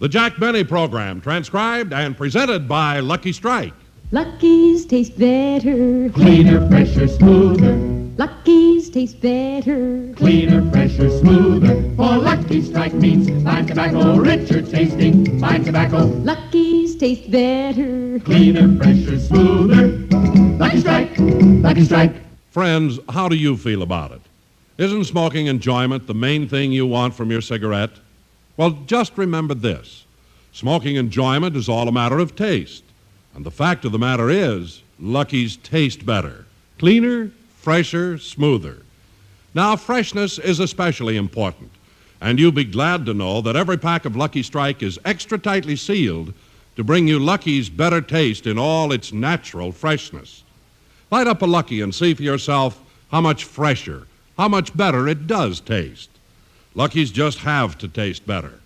The Jack Benny Program, transcribed and presented by Lucky Strike. Lucky's taste better. Cleaner, fresher, smoother. Lucky's taste better. Cleaner, fresher, smoother. For Lucky Strike means fine tobacco, richer tasting, fine tobacco. Lucky's taste better. Cleaner, fresher, smoother. Lucky Strike, Lucky Strike. Friends, how do you feel about it? Isn't smoking enjoyment the main thing you want from your cigarette? Well, just remember this. Smoking enjoyment is all a matter of taste. And the fact of the matter is, Lucky's taste better. Cleaner, fresher, smoother. Now, freshness is especially important. And you'll be glad to know that every pack of Lucky Strike is extra tightly sealed to bring you Lucky's better taste in all its natural freshness. Light up a Lucky and see for yourself how much fresher, how much better it does taste. Lucky's just have to taste better.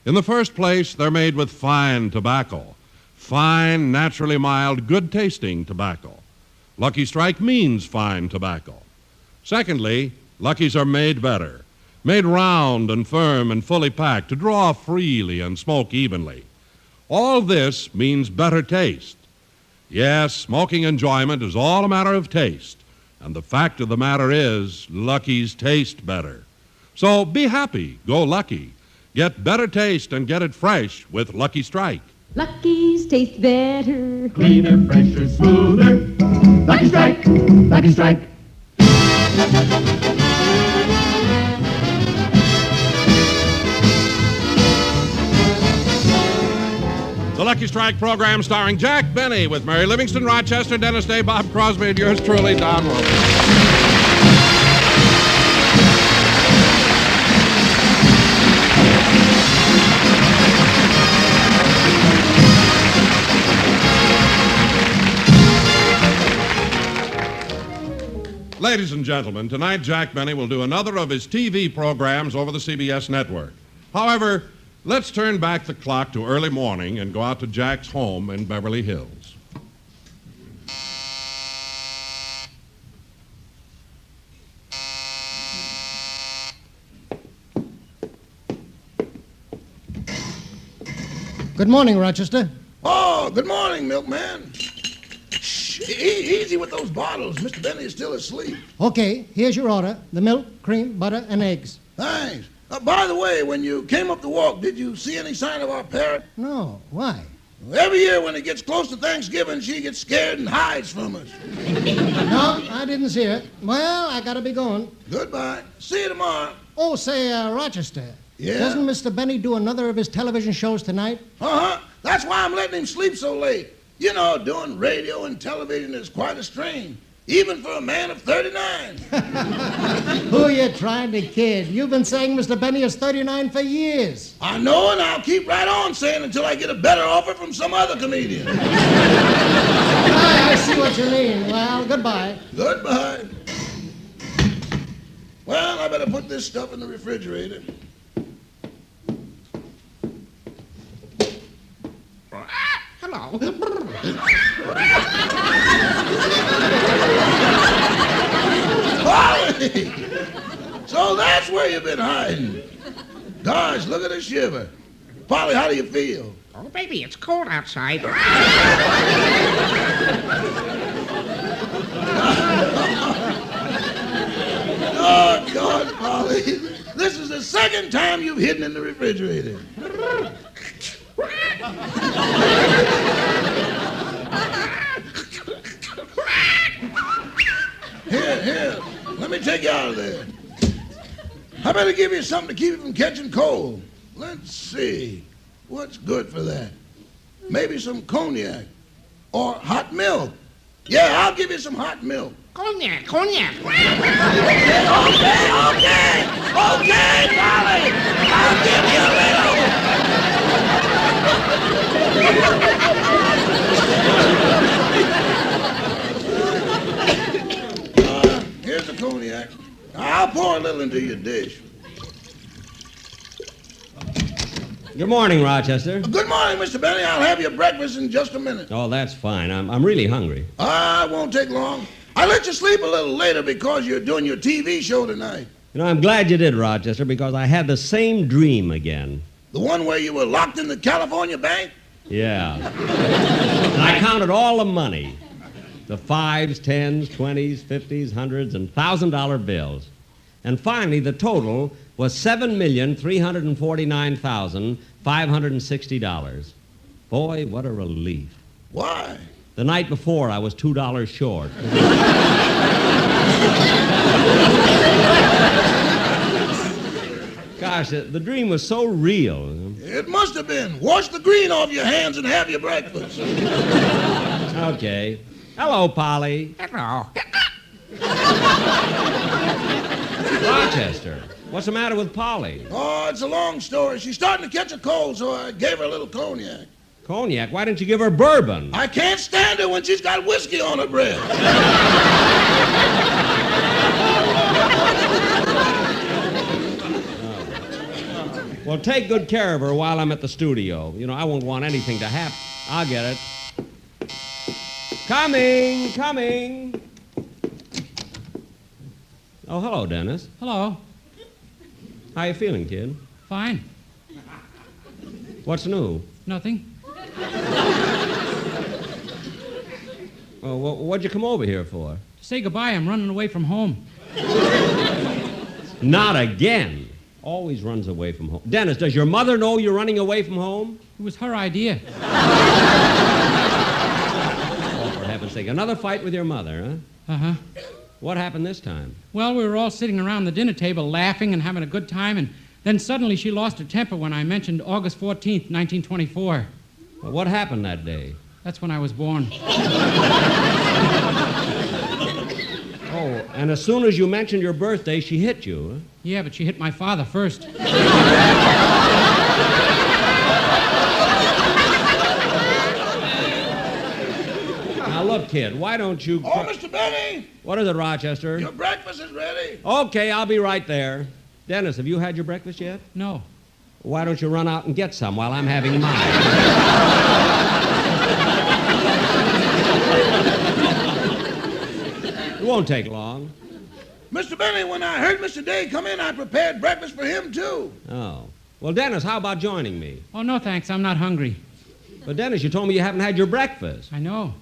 In the first place, they're made with fine tobacco. Fine, naturally mild, good-tasting tobacco. Lucky Strike means fine tobacco. Secondly, Lucky's are made better. Made round and firm and fully packed to draw freely and smoke evenly. All this means better taste. Yes, smoking enjoyment is all a matter of taste. And the fact of the matter is, Lucky's taste better. So be happy, go Lucky. Get better taste and get it fresh with Lucky Strike. Lucky's taste better. Cleaner, fresher, smoother. Lucky Strike, Lucky Strike. The Lucky Strike program starring Jack Benny with Mary Livingston, Rochester, Dennis Day, Bob Crosby, and yours truly, Don Wilson. Ladies and gentlemen, tonight Jack Benny will do another of his TV programs over the CBS network. However, let's turn back the clock to early morning and go out to Jack's home in Beverly Hills. Good morning, Rochester. Oh, good morning, milkman. Shh, easy with those bottles. Mr. Benny is still asleep. Okay, here's your order. The milk, cream, butter, and eggs. Thanks. By the way, when you came up the walk, did you see any sign of our parrot? No, why? Every year when it gets close to Thanksgiving, she gets scared and hides from us. No, I didn't see it. Well, I gotta be going. Goodbye. See you tomorrow. Oh, say, Rochester. Yeah? Doesn't Mr. Benny do another of his television shows tonight? Uh-huh. That's why I'm letting him sleep so late. You know, doing radio and television is quite a strain, even for a man of 39. Who are you trying to kid? You've been saying Mr. Benny is 39 for years. I know, and I'll keep right on saying until I get a better offer from some other comedian. I see what you mean. Well, goodbye. Goodbye. Well, I better put this stuff in the refrigerator. Hello. Polly! So that's where you've been hiding. Gosh, look at her shiver. Polly, how do you feel? Oh, baby, it's cold outside. Oh, God, Polly. This is the second time you've hidden in the refrigerator. Here, let me take you out of there. I better give you something to keep you from catching cold. Let's see, what's good for that? Maybe some cognac or hot milk. Yeah, I'll give you some hot milk. Cognac. Okay, Polly, I'll give you a little. Here's the cognac. I'll pour a little into your dish. Good morning, Rochester. Good morning, Mr. Benny. I'll have your breakfast in just a minute. Oh, that's fine. I'm really hungry. It won't take long. I let you sleep a little later because you're doing your TV show tonight. You know, I'm glad you did, Rochester, because I had the same dream again. The one where you were locked in the California bank? Yeah. And I counted all the money. The 5s, 10s, 20s, 50s, 100s, and $1,000 bills. And finally, the total was $7,349,560. Boy, what a relief. Why? The night before, I was $2 short. Gosh, the dream was so real. It must have been. Wash the green off your hands and have your breakfast. Okay. Hello, Polly. Hello. Rochester, what's the matter with Polly? Oh, it's a long story. She's starting to catch a cold, so I gave her a little cognac. Cognac? Why didn't you give her bourbon? I can't stand her when she's got whiskey on her breath. Well, take good care of her while I'm at the studio. You know, I won't want anything to happen. I'll get it. Coming. Oh, hello, Dennis. Hello. How you feeling, kid? Fine. What's new? Nothing. Oh, what'd you come over here for? To say goodbye, I'm running away from home. Not again. Always runs away from home. Dennis, does your mother know you're running away from home? It was her idea. Oh, for heaven's sake. Another fight with your mother, huh? Uh-huh. What happened this time? Well, we were all sitting around the dinner table laughing and having a good time, and then suddenly she lost her temper when I mentioned August 14th, 1924. Well, what happened that day? That's when I was born. Oh, and as soon as you mentioned your birthday, she hit you, huh? Yeah, but she hit my father first. Now, look, kid, why don't you... Oh, Mr. Benny! What is it, Rochester? Your breakfast is ready. Okay, I'll be right there. Dennis, have you had your breakfast yet? No. Why don't you run out and get some while I'm having mine? It won't take long. Mr. Benny, when I heard Mr. Day come in, I prepared breakfast for him, too. Oh. Well, Dennis, how about joining me? Oh, no, thanks. I'm not hungry. But, Dennis, you told me you haven't had your breakfast. I know.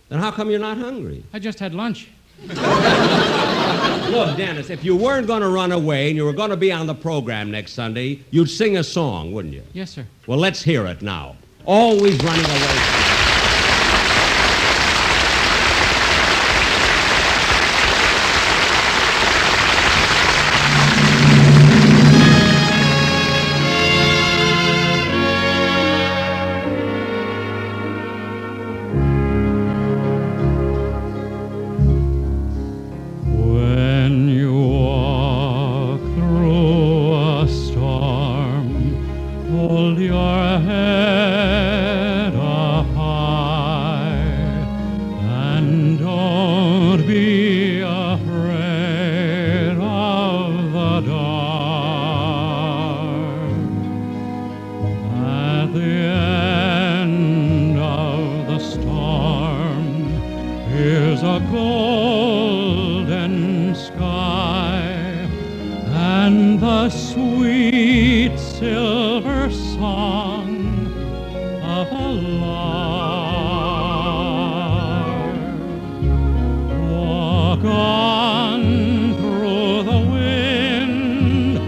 Then how come you're not hungry? I just had lunch. Look, Dennis, if you weren't going to run away and you were going to be on the program next Sunday, you'd sing a song, wouldn't you? Yes, sir. Well, let's hear it now. Always running away. When you walk through a storm, hold your head up high, and don't be afraid of the dark. At the end of the storm, here's a golden sky and the sweet silver song of a lark. Walk on through the wind,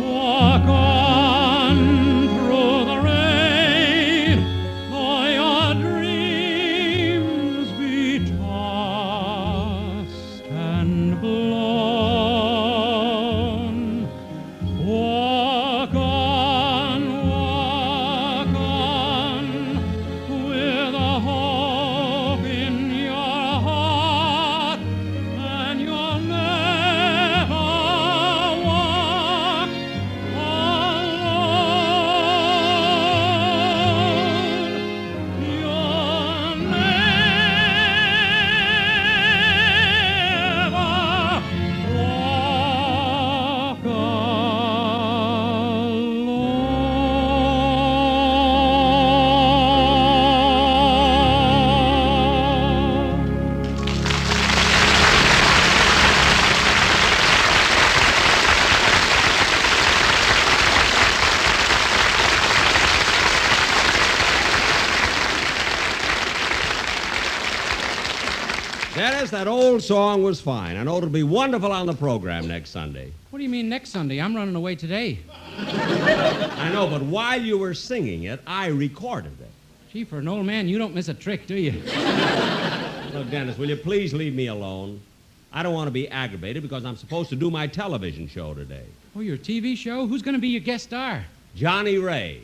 walk on through the rain, though your dreams be tossed and blown. Walk on, with a hope in your heart and your Dennis, that old song was fine. I know it'll be wonderful on the program next Sunday. What do you mean next Sunday? I'm running away today. I know, but while you were singing it, I recorded it. Gee, for an old man, you don't miss a trick, do you? Look, Dennis, will you please leave me alone? I don't want to be aggravated because I'm supposed to do my television show today. Oh, your TV show? Who's going to be your guest star? Johnny Ray.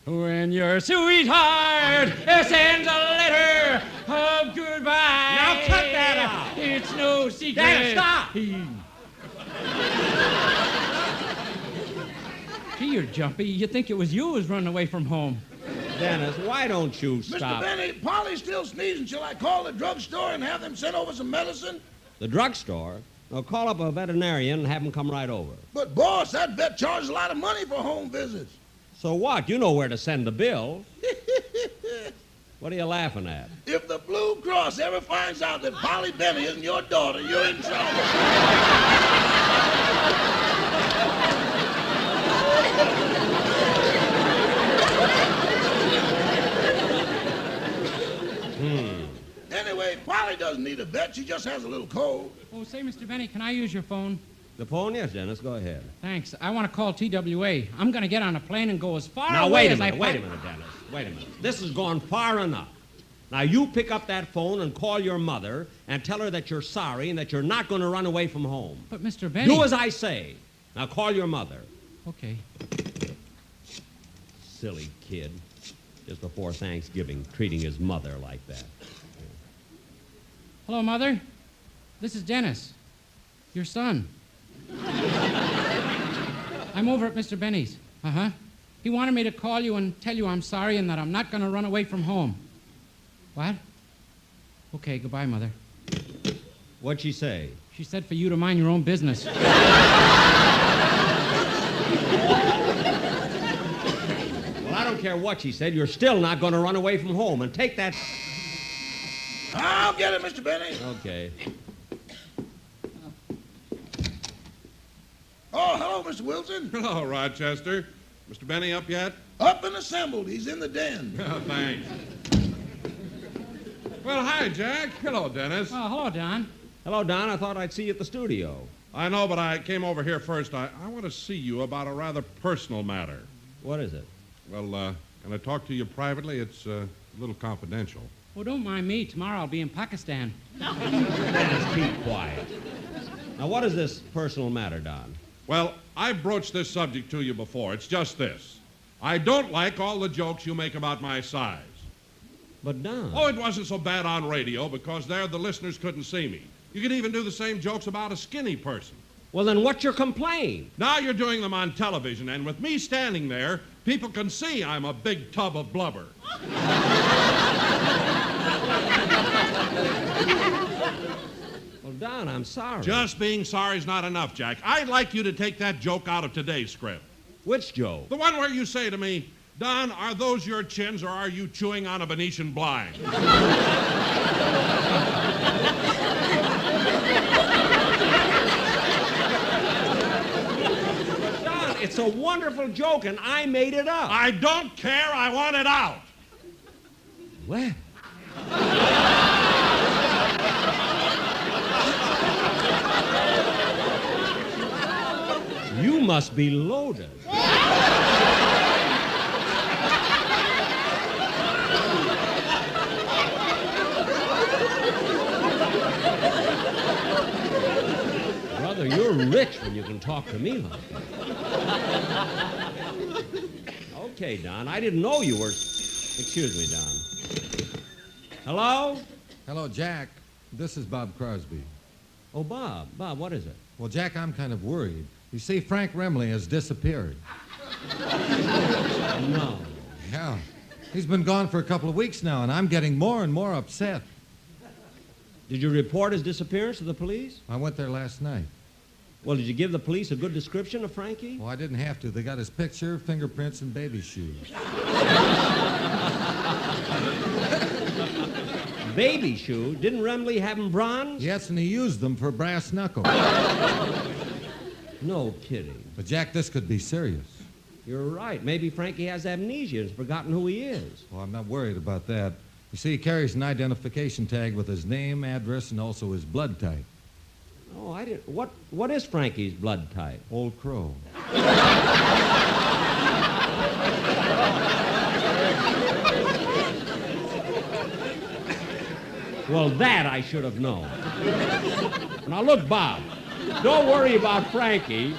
When your sweetheart sends a letter of goodbye. Now cut that out. It's no secret. Dennis, stop. Gee, you're jumpy. You think it was you who was running away from home. Dennis, why don't you stop? Mr. Benny, Polly's still sneezing. Shall I call the drugstore and have them send over some medicine? The drugstore? No, call up a veterinarian and have him come right over. But, boss, that vet charges a lot of money for home visits. So what? You know where to send the bill. What are you laughing at? If the Blue Cross ever finds out that Polly Benny isn't your daughter, you're in trouble. Anyway, Polly doesn't need a vet. She just has a little cold. Oh, say, Mr. Benny, can I use your phone? The phone? Yes, Dennis, go ahead. Thanks. I want to call TWA. I'm going to get on a plane and go as far Now, away wait a as I... minute, Dennis. Wait a minute. This has gone far enough. Now, you pick up that phone and call your mother and tell her that you're sorry and that you're not going to run away from home. But, Mr. Benny... Do as I say. Now, call your mother. Okay. Silly kid. Just before Thanksgiving, treating his mother like that. Hello, Mother. This is Dennis, your son. I'm over at Mr. Benny's. Uh-huh. He wanted me to call you and tell you I'm sorry and that I'm not going to run away from home. What? Okay, goodbye, Mother. What'd she say? She said for you to mind your own business. Well, I don't care what she said. You're still not going to run away from home. And take that... I'll get it, Mr. Benny. Okay. Oh, hello, Mr. Wilson. Hello, Rochester. Mr. Benny up yet? Up and assembled. He's in the den. Oh, thanks. Well, hi, Jack. Hello, Dennis. Oh, hello, Don. Hello, Don. I thought I'd see you at the studio. I know, but I came over here first. I want to see you about a rather personal matter. What is it? Well, can I talk to you privately? It's a little confidential. Oh, don't mind me. Tomorrow I'll be in Pakistan. Dennis, keep quiet. Now, what is this personal matter, Don? Well, I've broached this subject to you before. It's just this. I don't like all the jokes you make about my size. But, Don... Oh, it wasn't so bad on radio because there the listeners couldn't see me. You could even do the same jokes about a skinny person. Well, then what's your complaint? Now you're doing them on television, and with me standing there, people can see I'm a big tub of blubber. Well, Don, I'm sorry. Just being sorry is not enough, Jack. I'd like you to take that joke out of today's script. Which joke? The one where you say to me, Don, are those your chins or are you chewing on a Venetian blind? Don, it's a wonderful joke, and I made it up. I don't care. I want it out. Well... You must be loaded. Brother, you're rich when you can talk to me like that. Okay, Don, I didn't know you were... Excuse me, Don. Hello? Hello, Jack. This is Bob Crosby. Oh, Bob. Bob, what is it? Well, Jack, I'm kind of worried. You see, Frank Remley has disappeared. No. Yeah. He's been gone for a couple of weeks now, and I'm getting more and more upset. Did you report his disappearance to the police? I went there last night. Well, did you give the police a good description of Frankie? Well, I didn't have to. They got his picture, fingerprints, and baby shoes. Baby shoe? Didn't Remley have him bronze? Yes, and he used them for brass knuckles. No kidding. But, Jack, this could be serious. You're right. Maybe Frankie has amnesia and has forgotten who he is. Well, I'm not worried about that. You see, he carries an identification tag with his name, address, and also his blood type. Oh, I didn't. What is Frankie's blood type? Old Crow. Well, that I should have known. Now, look, Bob, don't worry about Frankie.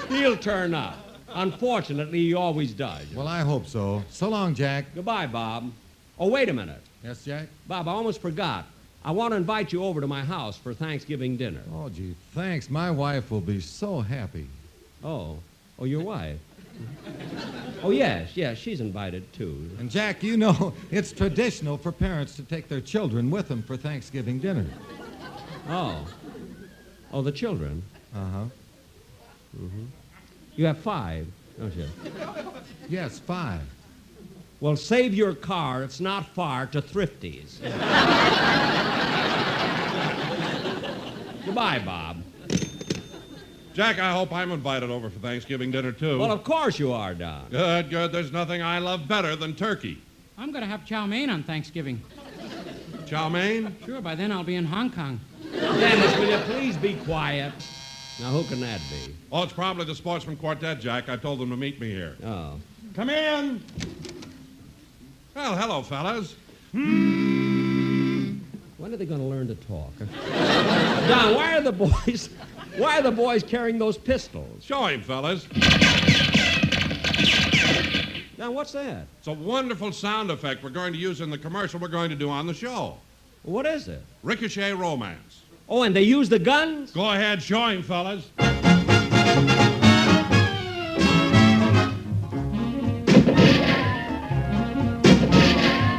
He'll turn up. Unfortunately, he always does. Well, I hope so. So long, Jack. Goodbye, Bob. Oh, wait a minute. Yes, Jack? Bob, I almost forgot. I want to invite you over to my house for Thanksgiving dinner. Oh, gee, thanks. My wife will be so happy. Oh, your wife? Oh, yes, she's invited, too. And, Jack, you know, it's traditional for parents to take their children with them for Thanksgiving dinner. Oh, the children? Uh-huh. Mm-hmm. You have 5, don't you? Yes, 5. Well, save your car. It's not far to Thrifty's. Goodbye, Bob. Jack, I hope I'm invited over for Thanksgiving dinner, too. Well, of course you are, Don. Good. There's nothing I love better than turkey. I'm going to have chow mein on Thanksgiving. Chow mein? Sure, by then I'll be in Hong Kong. Dennis, will you please be quiet? Now, who can that be? Oh, it's probably the Sportsman Quartet, Jack. I told them to meet me here. Oh. Come in. Well, hello, fellas. When are they going to learn to talk? Don, why are the boys carrying those pistols? Show him, fellas. Don, what's that? It's a wonderful sound effect we're going to use in the commercial we're going to do on the show. What is it? Ricochet Romance. Oh, and they use the guns? Go ahead, show him, fellas.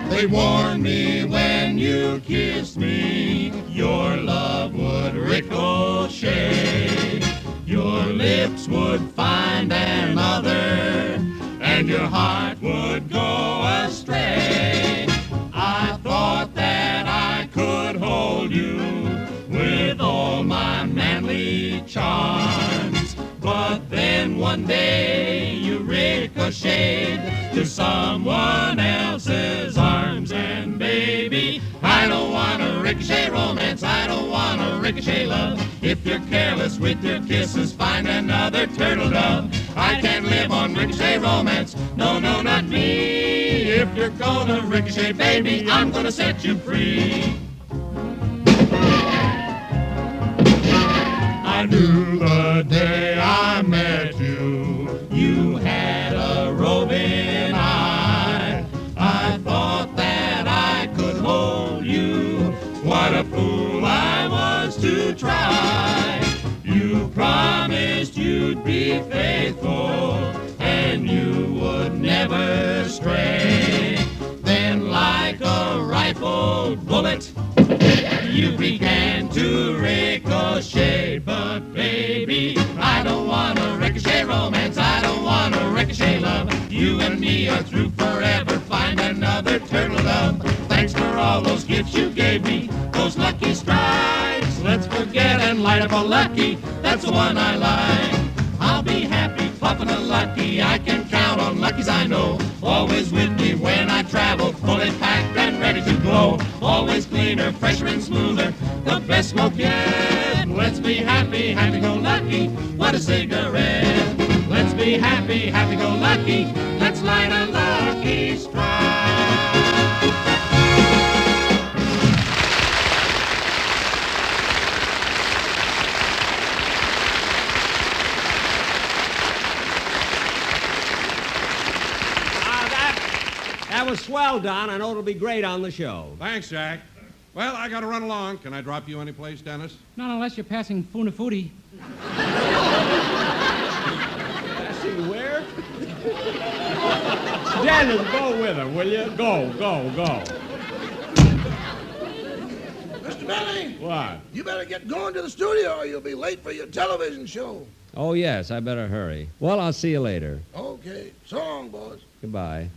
They warned me when you kissed me, your love would ricochet. Your lips would find another, and your heart would go astray. I thought that I could hold you with all my manly charms, but then one day you ricocheted to someone else's arms. And baby, I don't want a ricochet romance, I don't want a ricochet love. If you're careless with your kisses, find another turtle dove. I can't live on ricochet romance, no, not me. If you're gonna ricochet, baby, I'm gonna set you free. I knew the day I met you, you had a roving eye. I thought that I could hold you, what a fool I was to try. You promised you'd be faithful, and you would never stray. Then like a rifled bullet, you began to ricochet. But baby, I don't want a ricochet romance, I don't want a ricochet love. You and me are through forever, find another turtle dove. Thanks for all those gifts you gave me, those lucky strikes. Let's forget and light up a lucky, that's the one I like. I'll be happy puffing a lucky, I can count on luckies I know. Always with me when I travel, fully packed and ready to glow. Always cleaner, fresher and smoother, the best smoke yet. Let's be happy, happy-go-lucky, what a cigarette. Let's be happy, happy-go-lucky, let's light a lucky strike. That was swell, Don. I know it'll be great on the show. Thanks, Jack. Well, I got to run along. Can I drop you anyplace, Dennis? Not unless you're passing Funafuti. Passing where? Dennis, go with her, will you? Go. Mr. Benny, What? you better get going to the studio or you'll be late for your television show. Oh, yes, I better hurry. Well, I'll see you later. Okay. So long, boys. Goodbye.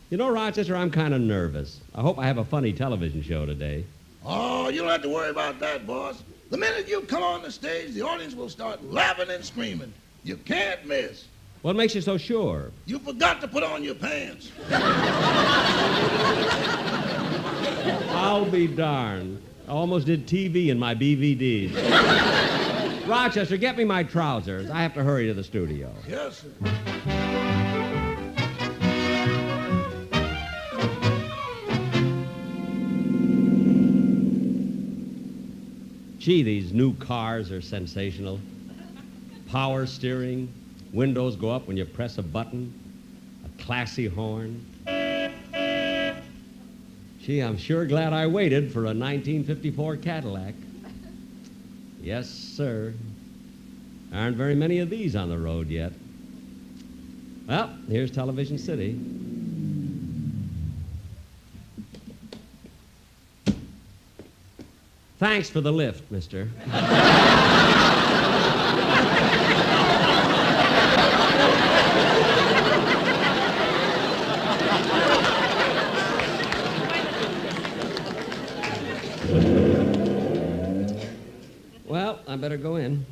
You know, Rochester, I'm kind of nervous. I hope I have a funny television show today. Oh, you don't have to worry about that, boss. The minute you come on the stage, the audience will start laughing and screaming. You can't miss. What makes you so sure? You forgot to put on your pants. I'll be darned. I almost did TV in my BVDs. Rochester, get me my trousers. I have to hurry to the studio. Yes, sir. Gee, these new cars are sensational. Power steering, windows go up when you press a button, a classy horn. Gee, I'm sure glad I waited for a 1954 Cadillac. Yes, sir. There aren't very many of these on the road yet. Well, here's Television City. Thanks for the lift, mister. Well, I better go in.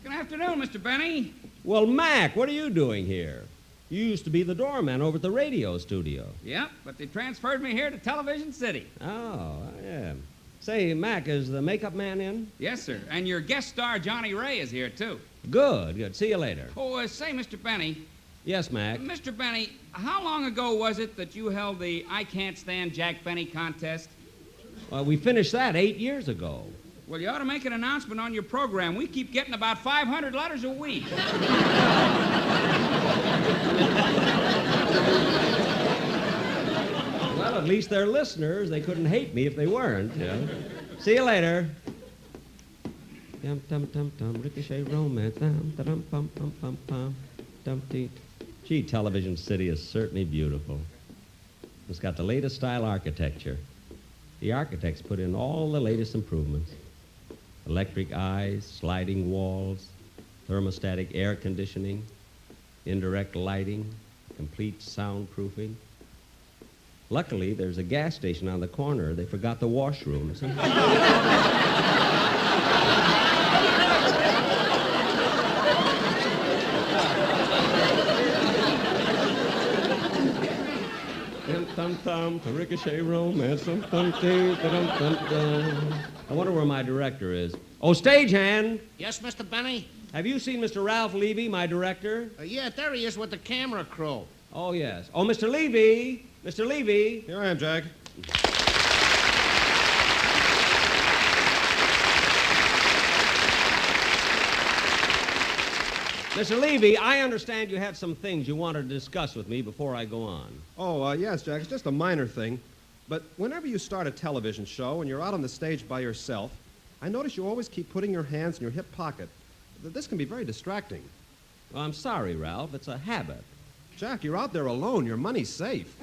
Good afternoon, Mr. Benny. Well, Mac, what are you doing here? You used to be the doorman over at the radio studio. Yep, but they transferred me here to Television City. Oh, yeah. Say, Mac, is the makeup man in? Yes, sir. And your guest star, Johnny Ray, is here, too. Good, good. See you later. Oh, say, Mr. Benny. Yes, Mac. Mr. Benny, how long ago was it that you held the I Can't Stand Jack Benny contest? We finished that 8 years ago. Well, you ought to make an announcement on your program. We keep getting about 500 letters a week. Well, at least they're listeners. They couldn't hate me if they weren't. Yeah. See you later. Dum dum dum dum ricochet romance dum dum pum pum pum pum dum dee. Gee, Television City is certainly beautiful. It's got the latest style architecture. The architects put in all the latest improvements. Electric eyes, sliding walls, thermostatic air conditioning, indirect lighting, complete soundproofing. Luckily, there's a gas station on the corner. They forgot the washrooms. Dum dum to ricochet romance. Dum dum dum dum dum dum. I wonder where my director is. Oh, stagehand. Yes, Mr. Benny? Have you seen Mr. Ralph Levy, my director? Yeah, there he is with the camera crew. Oh, yes. Oh, Mr. Levy. Mr. Levy. Here I am, Jack. Mr. Levy, I understand you have some things you wanted to discuss with me before I go on. Oh, yes, Jack. It's just a minor thing. But whenever you start a television show and you're out on the stage by yourself, I notice you always keep putting your hands in your hip pocket. This can be very distracting. Well, I'm sorry, Ralph. It's a habit. Jack, you're out there alone. Your money's safe.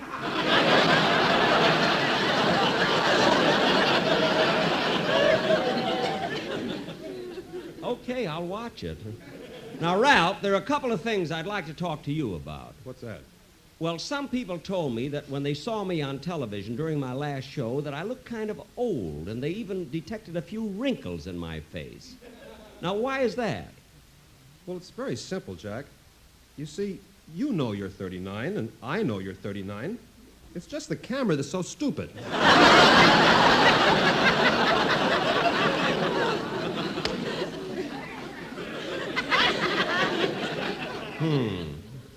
Okay, I'll watch it. Now, Ralph, there are a couple of things I'd like to talk to you about. What's that? Well, some people told me that when they saw me on television during my last show that I looked kind of old, and they even detected a few wrinkles in my face. Now, why is that? Well, it's very simple, Jack. You see, you know you're 39, and I know you're 39. It's just the camera that's so stupid.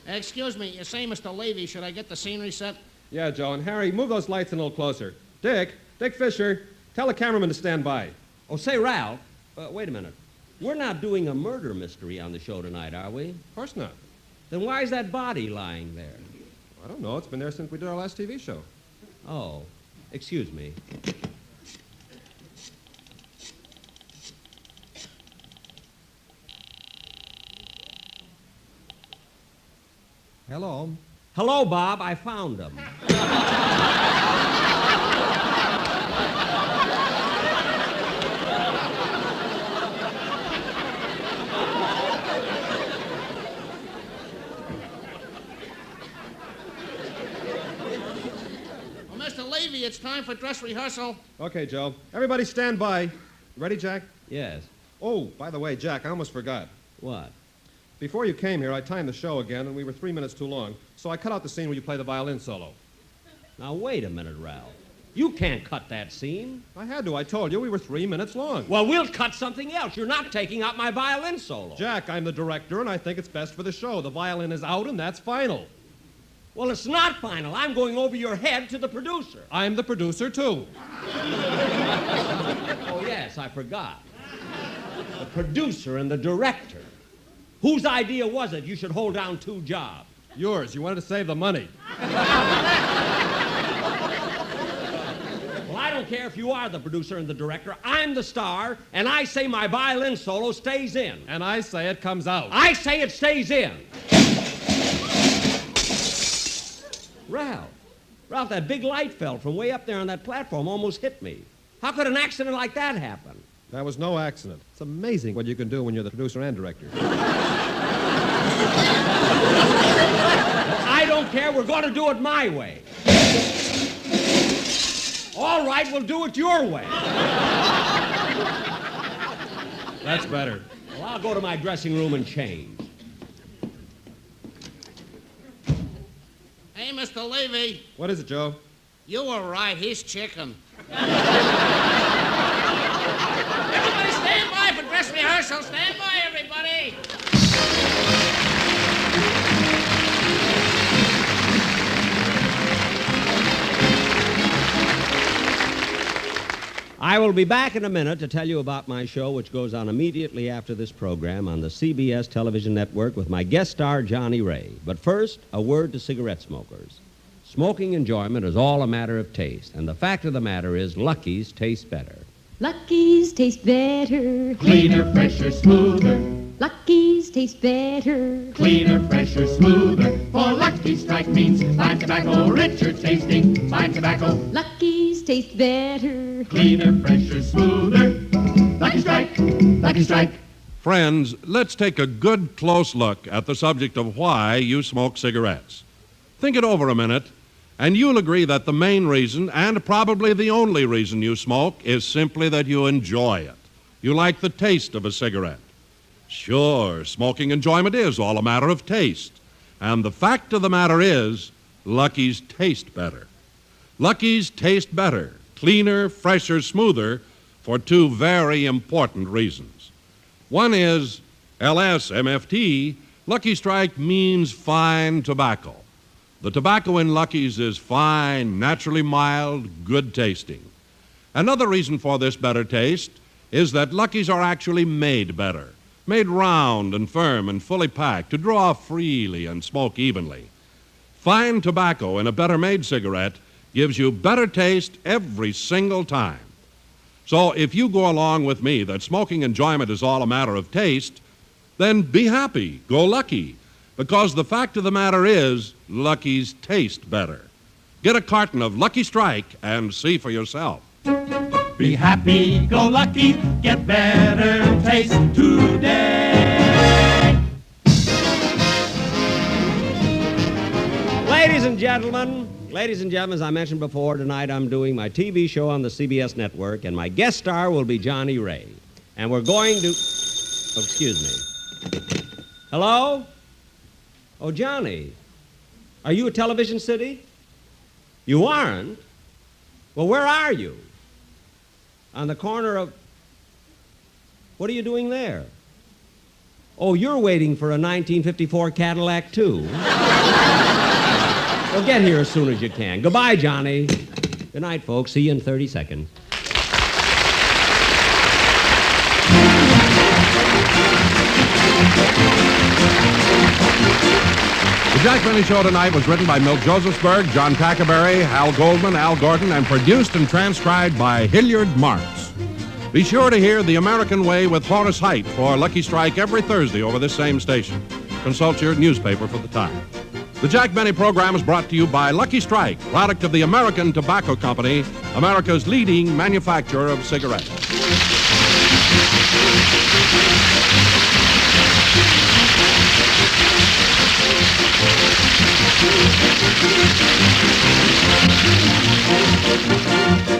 Excuse me, you say, Mr. Levy, should I get the scenery set? Yeah, Joe, and Harry, move those lights in a little closer. Dick Fisher, tell the cameraman to stand by. Oh, say, Ralph, wait a minute. We're not doing a murder mystery on the show tonight, are we? Of course not. Then why is that body lying there? I don't know. It's been there since we did our last TV show. Oh, excuse me. Hello. Hello, Bob. I found him. Well, Mr. Levy, it's time for dress rehearsal. Okay, Joe. Everybody stand by. Ready, Jack? Yes. Oh, by the way, Jack, I almost forgot. What? Before you came here, I timed the show again, and we were 3 minutes too long. So I cut out the scene where you play the violin solo. Now, wait a minute, Ralph. You can't cut that scene. I had to. I told you we were 3 minutes long. Well, we'll cut something else. You're not taking out my violin solo. Jack, I'm the director, and I think it's best for the show. The violin is out, and that's final. Well, it's not final. I'm going over your head to the producer. I'm the producer, too. Oh, yes, I forgot. The producer and the director. Whose idea was it you should hold down 2 jobs? Yours. You wanted to save the money. Well, I don't care if you are the producer and the director. I'm the star, and I say my violin solo stays in. And I say it comes out. I say it stays in. Ralph, that big light fell from way up there on that platform, almost hit me. How could an accident like that happen? That was no accident. It's amazing what you can do when you're the producer and director. I don't care. We're going to do it my way. All right, we'll do it your way. That's better. Well, I'll go to my dressing room and change. Hey, Mr. Levy. What is it, Joe? You were right. He's chicken. Everybody stand by for dress rehearsal. Stand by, everybody. I will be back in a minute to tell you about my show, which goes on immediately after this program on the CBS television network with my guest star, Johnny Ray. But first, a word to cigarette smokers. Smoking enjoyment is all a matter of taste, and the fact of the matter is Lucky's taste better. Lucky's taste better. Cleaner, fresher, smoother. Lucky's taste better. Cleaner, fresher, smoother. For Lucky Strike means fine tobacco, richer tasting, fine tobacco. Lucky's taste better. Cleaner, fresher, smoother. Lucky Strike, Lucky Strike. Friends, let's take a good close look at the subject of why you smoke cigarettes. Think it over a minute, and you'll agree that the main reason, and probably the only reason you smoke, is simply that you enjoy it. You like the taste of a cigarette. Sure, smoking enjoyment is all a matter of taste. And the fact of the matter is, Lucky's taste better. Lucky's taste better, cleaner, fresher, smoother, for 2 very important reasons. One is, LSMFT, Lucky Strike means fine tobacco. The tobacco in Lucky's is fine, naturally mild, good tasting. Another reason for this better taste is that Lucky's are actually made better, made round and firm and fully packed to draw freely and smoke evenly. Fine tobacco in a better-made cigarette gives you better taste every single time. So if you go along with me that smoking enjoyment is all a matter of taste, then be happy, go Lucky, because the fact of the matter is, Lucky's taste better. Get a carton of Lucky Strike and see for yourself. Be happy, go lucky, get better taste today. Ladies and gentlemen, as I mentioned before, tonight I'm doing my TV show on the CBS network, and my guest star will be Johnny Ray. And we're going to... Oh, excuse me. Hello? Oh, Johnny, are you at Television City? You aren't? Well, where are you? On the corner of... What are you doing there? Oh, you're waiting for a 1954 Cadillac, too. Well, get here as soon as you can. Goodbye, Johnny. Good night, folks. See you in 30 seconds. The Jack Benny Show tonight was written by Milt Josephsberg, John Tackerberry, Hal Goldman, Al Gordon, and produced and transcribed by Hilliard Marks. Be sure to hear The American Way with Horace Height for Lucky Strike every Thursday over this same station. Consult your newspaper for the time. The Jack Benny program is brought to you by Lucky Strike, product of the American Tobacco Company, America's leading manufacturer of cigarettes. Thank you.